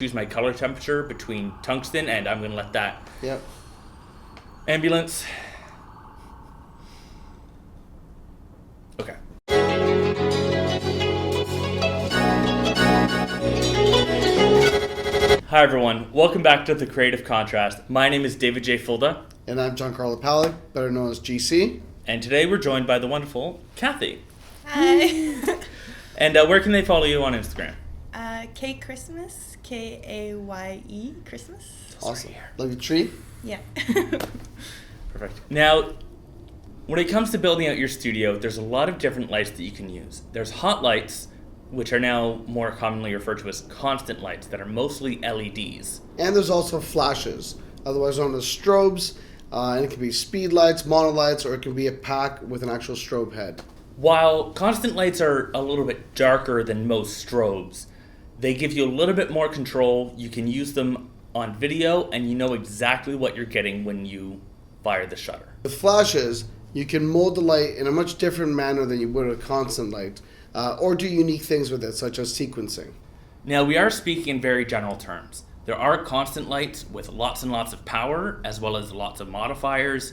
choose my color temperature between tungsten, and I'm going to let that Yep. ambulance. Okay. Hi everyone, welcome back to The Creative Contrast. My name is David J. Fulda. And I'm Giancarlo, better known as GC. And today we're joined by the wonderful Kathy. Hi. And where can they follow you on Instagram? K Christmas, Kaye Christmas. Awesome. Like a tree? Yeah. Perfect. Now, when it comes to building out your studio, there's a lot of different lights that you can use. There's hot lights, which are now more commonly referred to as constant lights, that are mostly LEDs. And there's also flashes, otherwise known as strobes. And it can be speed lights, monolights, or it can be a pack with an actual strobe head. While constant lights are a little bit darker than most strobes, they give you a little bit more control. You can use them on video, and you know exactly what you're getting when you fire the shutter. With flashes, you can mold the light in a much different manner than you would a constant light, or do unique things with it, such as sequencing. Now, we are speaking in very general terms. There are constant lights with lots and lots of power, as well as lots of modifiers.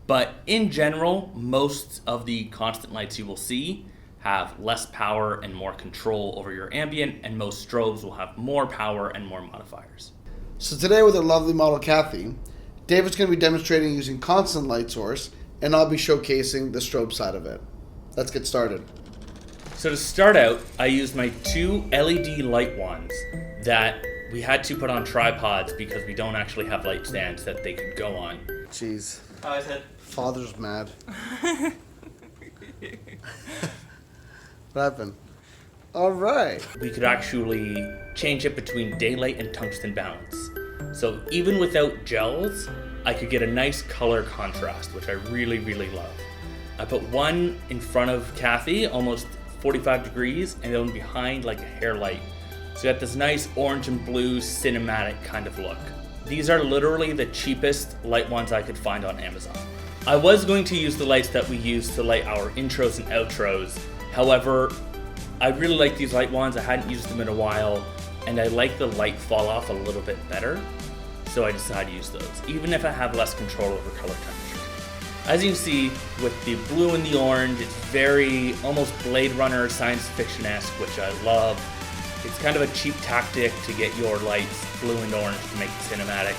But in general, most of the constant lights you will see have less power and more control over your ambient, and most strobes will have more power and more modifiers. So today with our lovely model Kathy, David's going to be demonstrating using constant light source, and I'll be showcasing the strobe side of it. Let's get started. So to start out, I used my two LED light wands that we had to put on tripods because we don't actually have light stands that they could go on. Jeez. How is it? Father's mad. What happened? All right. We could actually change it between daylight and tungsten balance. So even without gels, I could get a nice color contrast, which I really, really love. I put one in front of Kathy, almost 45 degrees, and then behind like a hair light. So you got this nice orange and blue cinematic kind of look. These are literally the cheapest light ones I could find on Amazon. I was going to use the lights that we use to light our intros and outros. However, I really like these light wands. I hadn't used them in a while, and I like the light fall off a little bit better. So I decided to use those, even if I have less control over color temperature. As you can see, with the blue and the orange, it's very almost Blade Runner science fiction-esque, which I love. It's kind of a cheap tactic to get your lights blue and orange to make it cinematic.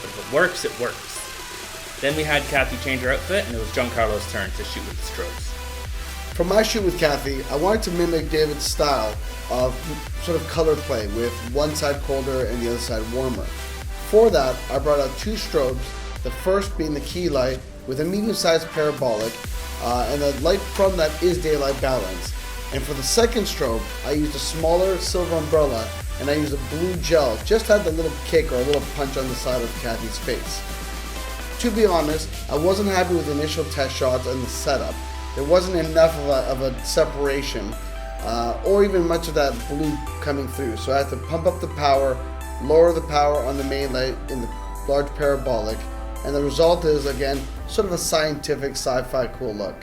But if it works, it works. Then we had Kathy change her outfit, and it was Giancarlo's turn to shoot with the strobes. For my shoot with Kathy, I wanted to mimic David's style of sort of color play with one side colder and the other side warmer. For that, I brought out two strobes, the first being the key light with a medium-sized parabolic, and the light from that is daylight balance. And for the second strobe, I used a smaller silver umbrella, and I used a blue gel, just had the little kick or a little punch on the side of Kathy's face. To be honest, I wasn't happy with the initial test shots and the setup. There wasn't enough of a separation, or even much of that blue coming through. So I had to pump up the power, lower the power on the main light in the large parabolic, and the result is, again, sort of a scientific sci-fi cool look.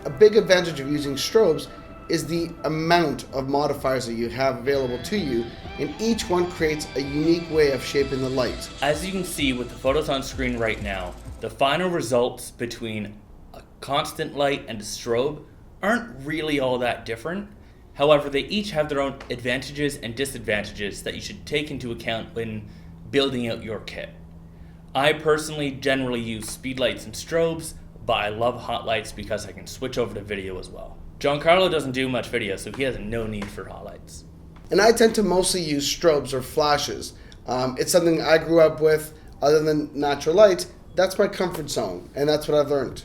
A big advantage of using strobes is the amount of modifiers that you have available to you, and each one creates a unique way of shaping the light. As you can see with the photos on screen right now, the final results between a constant light and a strobe aren't really all that different. However, they each have their own advantages and disadvantages that you should take into account when building out your kit. I personally generally use speed lights and strobes, but I love hot lights because I can switch over to video as well. Giancarlo doesn't do much video, so he has no need for hot lights. And I tend to mostly use strobes or flashes. It's something I grew up with. Other than natural light, that's my comfort zone, and that's what I've learned.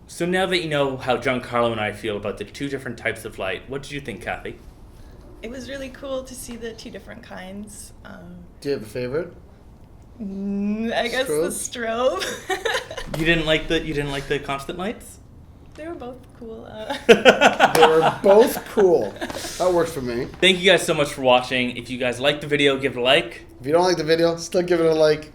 So now that you know how Giancarlo and I feel about the two different types of light, what did you think, Kathy? It was really cool to see the two different kinds. Do you have a favorite? I guess the strobe. You didn't like the constant lights? They were both cool. They were both cool. That works for me. Thank you guys so much for watching. If you guys liked the video, give it a like. If you don't like the video, still give it a like.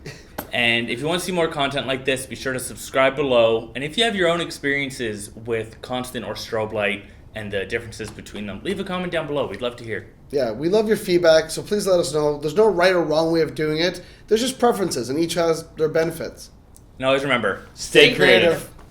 And if you want to see more content like this, be sure to subscribe below. And if you have your own experiences with constant or strobe light and the differences between them, leave a comment down below. We'd love to hear. Yeah, we love your feedback, so please let us know. There's no right or wrong way of doing it. There's just preferences, and each has their benefits. And always remember, stay creative.